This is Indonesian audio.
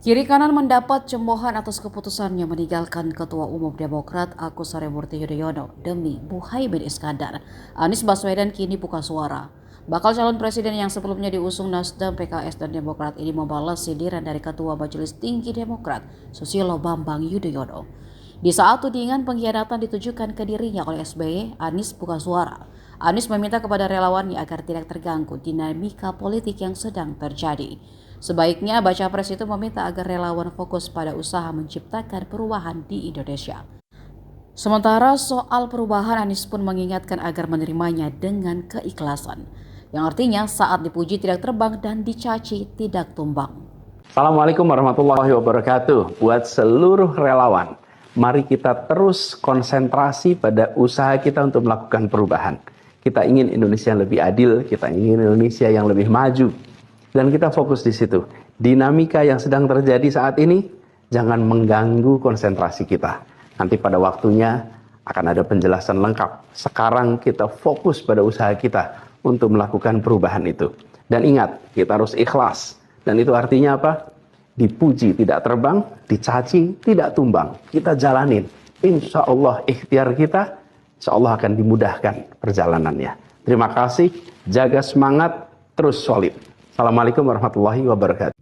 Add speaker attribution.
Speaker 1: Kiri kanan mendapat cemoohan atas keputusannya meninggalkan Ketua Umum Demokrat Agus Harimurti Yudhoyono demi Muhaimin Iskandar. Anies Baswedan kini buka suara. Bakal calon presiden yang sebelumnya diusung Nasdem, PKS, dan Demokrat ini membalas sindiran dari Ketua Majelis Tinggi Demokrat Susilo Bambang Yudhoyono. Di saat tudingan pengkhianatan ditujukan ke dirinya oleh SBY, Anies buka suara. Anies meminta kepada relawannya agar tidak terganggu dinamika politik yang sedang terjadi. Sebaiknya baca pres itu meminta agar relawan fokus pada usaha menciptakan perubahan di Indonesia. Sementara soal perubahan, Anies pun mengingatkan agar menerimanya dengan keikhlasan, yang artinya saat dipuji tidak terbang dan dicaci tidak tumbang.
Speaker 2: Assalamualaikum warahmatullahi wabarakatuh. Buat seluruh relawan, mari kita terus konsentrasi pada usaha kita untuk melakukan perubahan. Kita ingin Indonesia yang lebih adil, kita ingin Indonesia yang lebih maju. Dan kita fokus di situ. Dinamika yang sedang terjadi saat ini jangan mengganggu konsentrasi kita. Nanti pada waktunya akan ada penjelasan lengkap. Sekarang kita fokus pada usaha kita untuk melakukan perubahan itu. Dan ingat, kita harus ikhlas. Dan itu artinya apa? Dipuji tidak terbang, dicaci tidak tumbang. Kita jalanin. Insya Allah ikhtiar kita, insya Allah akan dimudahkan perjalanannya. Terima kasih, jaga semangat, terus solid. Assalamualaikum warahmatullahi wabarakatuh.